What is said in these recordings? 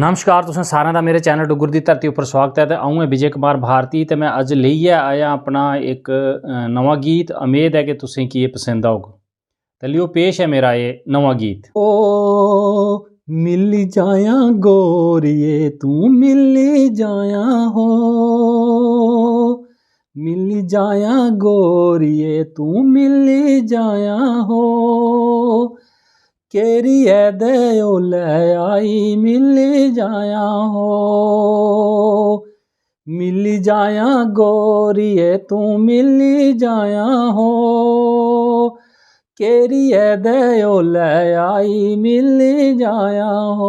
नमस्कार, तुसें सारें दा मेरे चैनल डुग्गर दी धरती उप्पर स्वागत है। ते अ'ऊं ऐ विजय कुमार भारती ते मैं अज्ज लेइयै आया अपना एक नवां गीत। उम्मीद है कि तुसें गी एह् पसंद औग। ते लियो पेश है मेरा एह् नवां गीत। ओ मिली जायां गोरिए तू मिली जायां हो, मिली जायां गोरिए तू मिली जायां हो, केरी ऐ दे ओलै आई मिली जायां हो, मिली जायां गोरिए तू मिली जायां हो, केरी ऐ दे ओलै आई मिली जायां हो।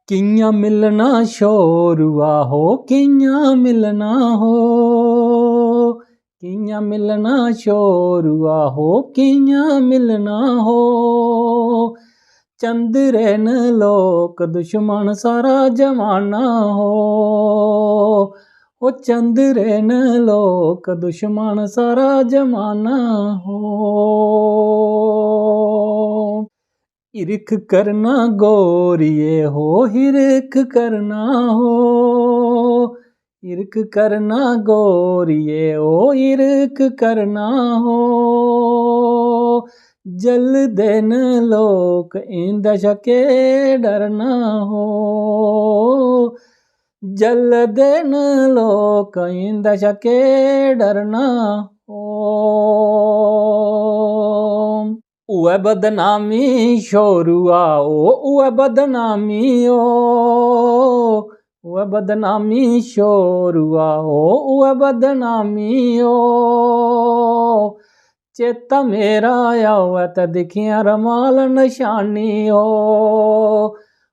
कियां मिलना शोरुआ हो, कियां मिलना हो, कियां मिलना शोरुआ हो, कियां मिलना हो, चंदरे न लोक दुश्मन सारा जमाना हो, ओ चंदरे न लोक दुश्मन सारा जमाना हो। हिरख करना गोरिए हो, हिरख करना हो, हिरख करना गोरिए ओ हिरख करना हो, जलदे न लोक इंदा शके डरना हो, जलदे न लोक इंदा शके डरना हो। उऐ बदनामी शोरुआ ओ उऐ बदनामी ओ, उऐ बदनामी शोरुआ ओ उऐ बदनामी ओ, चेता मेरा आवै ते दिखियां रमाल नशानी ओ,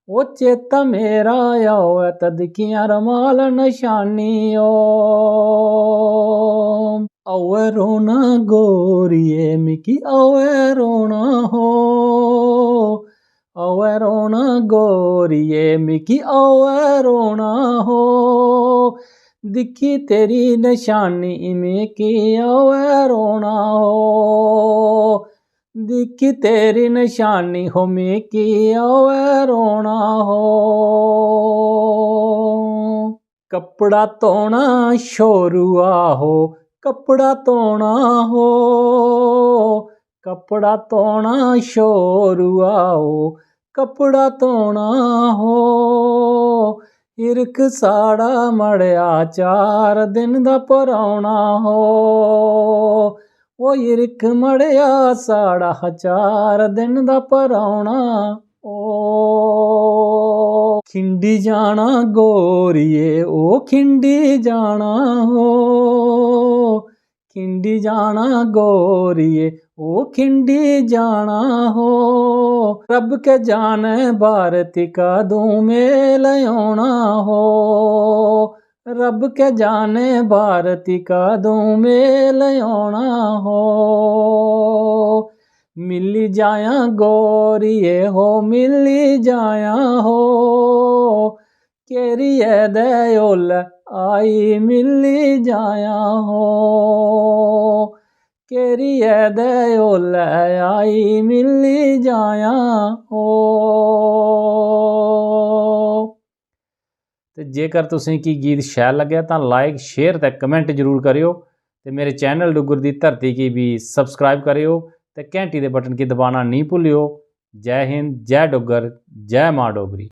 ओ चेता मेरा आवै ते दिखियां रमाल नशानी ओ। आवै रोना गोरिए मिकी आवै रोना हो, आवै रोना गोरिए मिकी आवै रोना हो, दिक्खी तेरी नशानी मिकी आवै रोना हो, दिक्खी तेरी नशानी हो मिकी आवै रोना हो। कपड़ा धोना शोरुआ हो, कपड़ा धोना हो, कपड़ा धोना शोरुआ हो, कपड़ा धोना हो, हिरख साड़ा मड़िया 4 दिन दा परौना हो, ओ हिरख मड़िया साड़ा 4 दिन दा परौना ओ। खिंडी जाना गोरिए ओ खिंडी जाना हो, खिंडी जाना गोरिए ओ खिंडी जाना हो, रब के जाने भारती कदूं मेल औना हो, रब के जाने भारती कदूं मेल औना हो, मिली जायां गोरिए हो मिली जायां हो, केरी ऐ दे ओलै आई मिली जायां हो, केरी ऐ दे ओलै आई मिली जायां हो। ते जेकर तुसें गी गीत शैल लग्गेआ तां लाइक शेयर ते कमेंट जरूर करेओ ते मेरे चैनल डुग्गर दी धरती गी भी सब्सक्राइब करेओ ते घैंटी दे बटन गी दबाना नहीं भुल्लेओ। जय हिंद, जय डुग्गर, जय मां डोगरी।